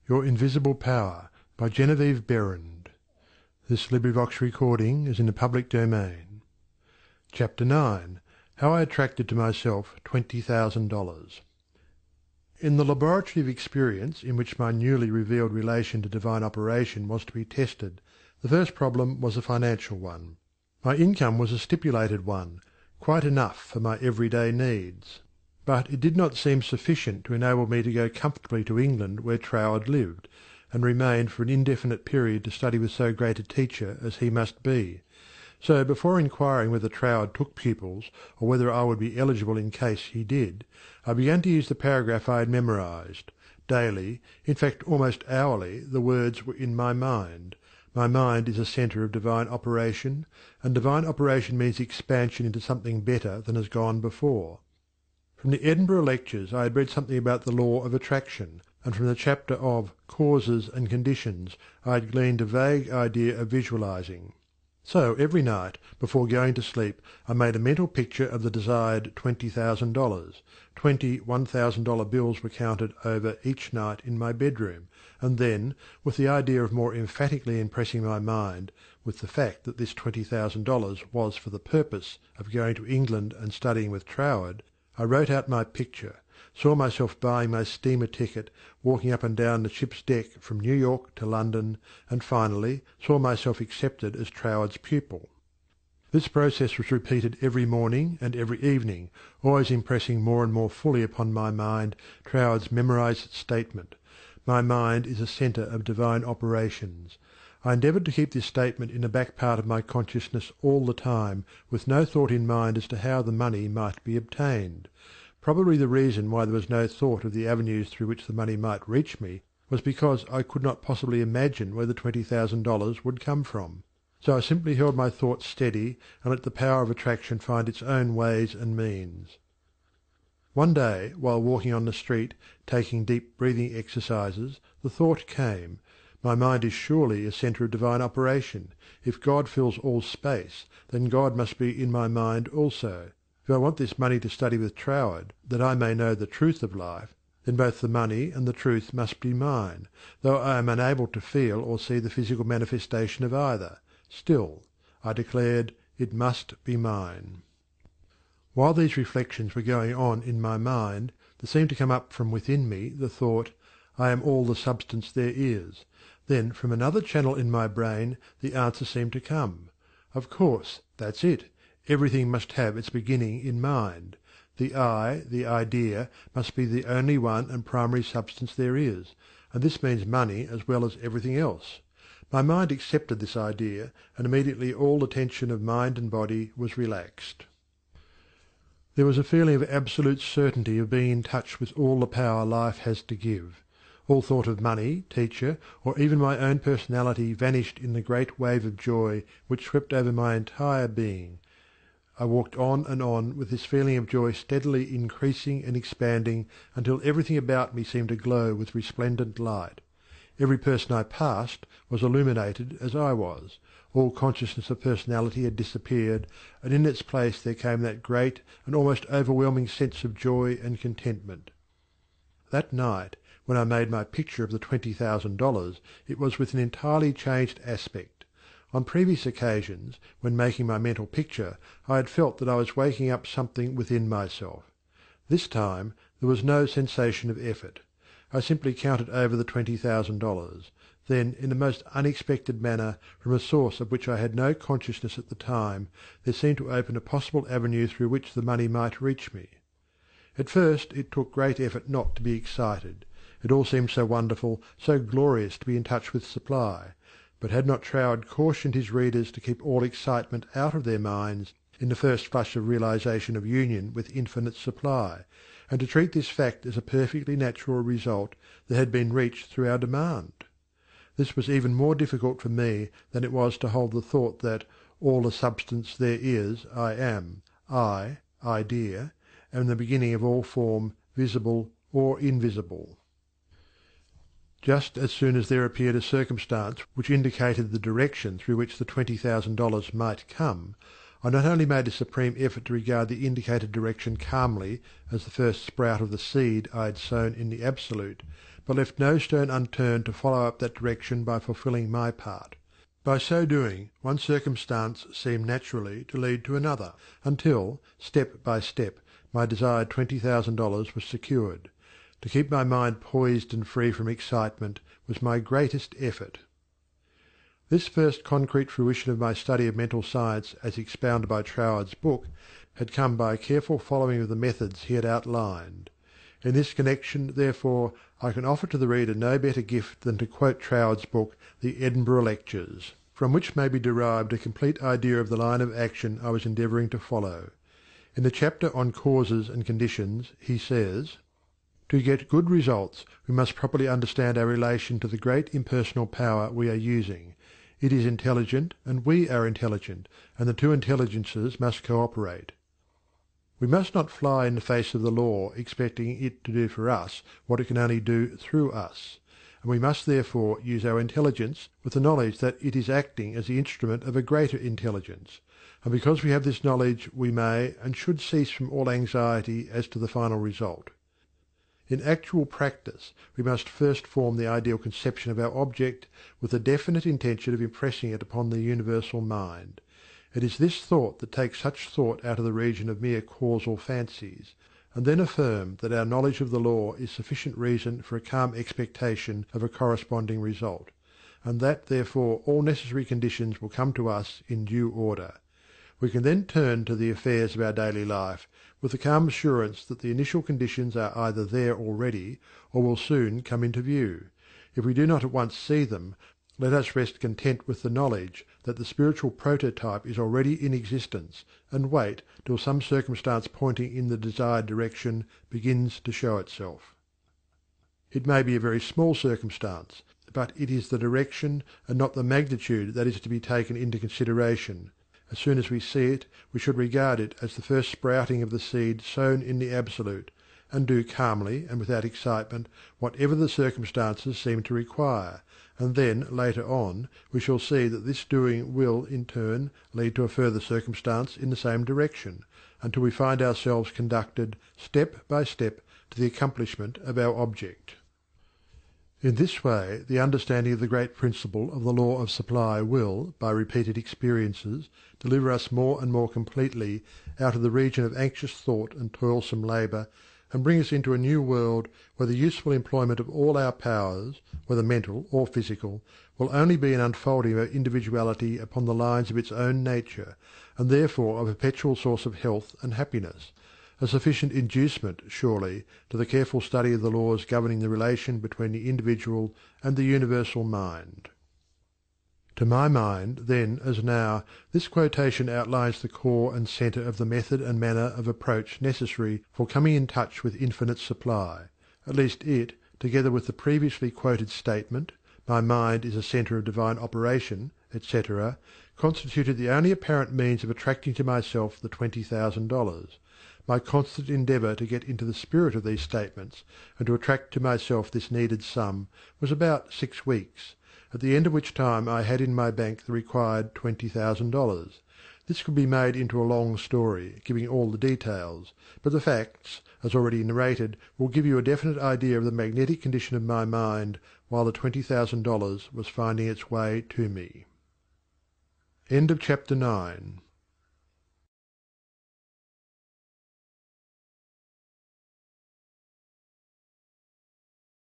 Your Invisible Power by Genevieve Behrend. Is in the public domain. Chapter 9. How I attracted to myself $20,000. In the laboratory of experience in which my newly revealed relation to divine operation was to be tested, the first problem was a financial one. My income was a stipulated one, quite enough for my everyday needs. But it did not seem sufficient to enable me to go comfortably to England where Troward lived, and remain for an indefinite period to study with so great a teacher as he must be. So before inquiring whether Troward took pupils, or whether I would be eligible in case he did, I began to use the paragraph I had memorized. Daily, in fact almost hourly, the words were in my mind. My mind is a centre of divine operation, and divine operation means expansion into something better than has gone before. From the Edinburgh lectures I had read something about the law of attraction, and from the chapter of Causes and Conditions I had gleaned a vague idea of visualizing. So every night, before going to sleep, I made a mental picture of the desired $20,000. 20 $1,000 bills were counted over each night in my bedroom, and then, with the idea of more emphatically impressing my mind with the fact that this $20,000 was for the purpose of going to England and studying with Troward, I wrote out my picture, saw myself buying my steamer ticket, walking up and down the ship's deck from New York to London, and finally saw myself accepted as Troward's pupil. This process was repeated every morning and every evening, always impressing more and more fully upon my mind Troward's memorized statement: "My mind is a centre of divine operations." I endeavoured to keep this statement in the back part of my consciousness all the time, with no thought in mind as to how the money might be obtained. Probably the reason why there was no thought of the avenues through which the money might reach me was because I could not possibly imagine where the $20,000 would come from. So I simply held my thoughts steady and let the power of attraction find its own ways and means. One day, while walking on the street, taking deep breathing exercises, the thought came: my mind is surely a centre of divine operation. If God fills all space, then God must be in my mind also. If I want this money to study with Troward, that I may know the truth of life, then both the money and the truth must be mine, though I am unable to feel or see the physical manifestation of either. Still, I declared, it must be mine. While these reflections were going on in my mind, there seemed to come up from within me the thought, "I am all the substance there is." Then from another channel in my brain the answer seemed to come: "Of course, that's it. Everything must have its beginning in mind. The I, the idea, must be the only one and primary substance there is, and this means money as well as everything else." My mind accepted this idea, and immediately all the tension of mind and body was relaxed. There was a feeling of absolute certainty of being in touch with all the power life has to give. All thought of money, teacher, or even my own personality vanished in the great wave of joy which swept over my entire being. I walked on with this feeling of joy steadily increasing and expanding until everything about me seemed to glow with resplendent light. Every person I passed was illuminated as I was. All consciousness of personality had disappeared, and in its place there came that great and almost overwhelming sense of joy and contentment. That night, when I made my picture of the $20,000, it was with an entirely changed aspect. On previous occasions, when making my mental picture, I had felt that I was waking up something within myself. This time there was no sensation of effort. I simply counted over the $20,000. Then, in the most unexpected manner, from a source of which I had no consciousness at the time, there seemed to open a possible avenue through which the money might reach me. At first it took great effort not to be excited. It all seemed so wonderful, so glorious to be in touch with supply. But had not Troward cautioned his readers to keep all excitement out of their minds in the first flush of realization of union with infinite supply, and to treat this fact as a perfectly natural result that had been reached through our demand? This was even more difficult for me than it was to hold the thought that all the substance there is I am, idea, am the beginning of all form, visible or invisible. Just as soon as there appeared a circumstance which indicated the direction through which the $20,000 might come, I not only made a supreme effort to regard the indicated direction calmly as the first sprout of the seed I had sown in the Absolute, but left no stone unturned to follow up that direction by fulfilling my part. By so doing, one circumstance seemed naturally to lead to another, until, step by step, my desired $20,000 was secured. To keep my mind poised and free from excitement was my greatest effort. This first concrete fruition of my study of mental science as expounded by Troward's book had come by a careful following of the methods he had outlined. In this connection, therefore, I can offer to the reader no better gift than to quote Troward's book, The Edinburgh Lectures, from which may be derived a complete idea of the line of action I was endeavouring to follow. In the chapter on Causes and Conditions he says, "To get good results we must properly understand our relation to the great impersonal power we are using. It is intelligent and we are intelligent, and the two intelligences must cooperate. We must not fly in the face of the law expecting it to do for us what it can only do through us, and we must therefore use our intelligence with the knowledge that it is acting as the instrument of a greater intelligence, and because we have this knowledge we may and should cease from all anxiety as to the final result. In actual practice we must first form the ideal conception of our object with the definite intention of impressing it upon the universal mind. It is this thought that takes such thought out of the region of mere causal fancies, and then affirm that our knowledge of the law is sufficient reason for a calm expectation of a corresponding result, and that therefore all necessary conditions will come to us in due order. We can then turn to the affairs of our daily life with the calm assurance that the initial conditions are either there already or will soon come into view. If we do not at once see them, let us rest content with the knowledge that the spiritual prototype is already in existence, and wait till some circumstance pointing in the desired direction begins to show itself. It may be a very small circumstance, but it is the direction and not the magnitude that is to be taken into consideration. As soon as we see it, we should regard it as the first sprouting of the seed sown in the Absolute, and do calmly and without excitement whatever the circumstances seem to require, and then later on we shall see that this doing will in turn lead to a further circumstance in the same direction, until we find ourselves conducted step by step to the accomplishment of our object. In this way the understanding of the great principle of the law of supply will, by repeated experiences, deliver us more and more completely out of the region of anxious thought and toilsome labour, and bring us into a new world where the useful employment of all our powers, whether mental or physical, will only be an unfolding of our individuality upon the lines of its own nature, and therefore a perpetual source of health and happiness, a sufficient inducement, surely, to the careful study of the laws governing the relation between the individual and the universal mind. To my mind, then as now, this quotation outlines the core and centre of the method and manner of approach necessary for coming in touch with infinite supply. At least it, together with the previously quoted statement, "My mind is a centre of divine operation," etc., constituted the only apparent means of attracting to myself the $20,000. My constant endeavour to get into the spirit of these statements, and to attract to myself this needed sum, was about 6 weeks, at the end of which time I had in my bank the required $20,000. This could be made into a long story, giving all the details, but the facts, as already narrated, will give you a definite idea of the magnetic condition of my mind while the $20,000 was finding its way to me. End of chapter 9.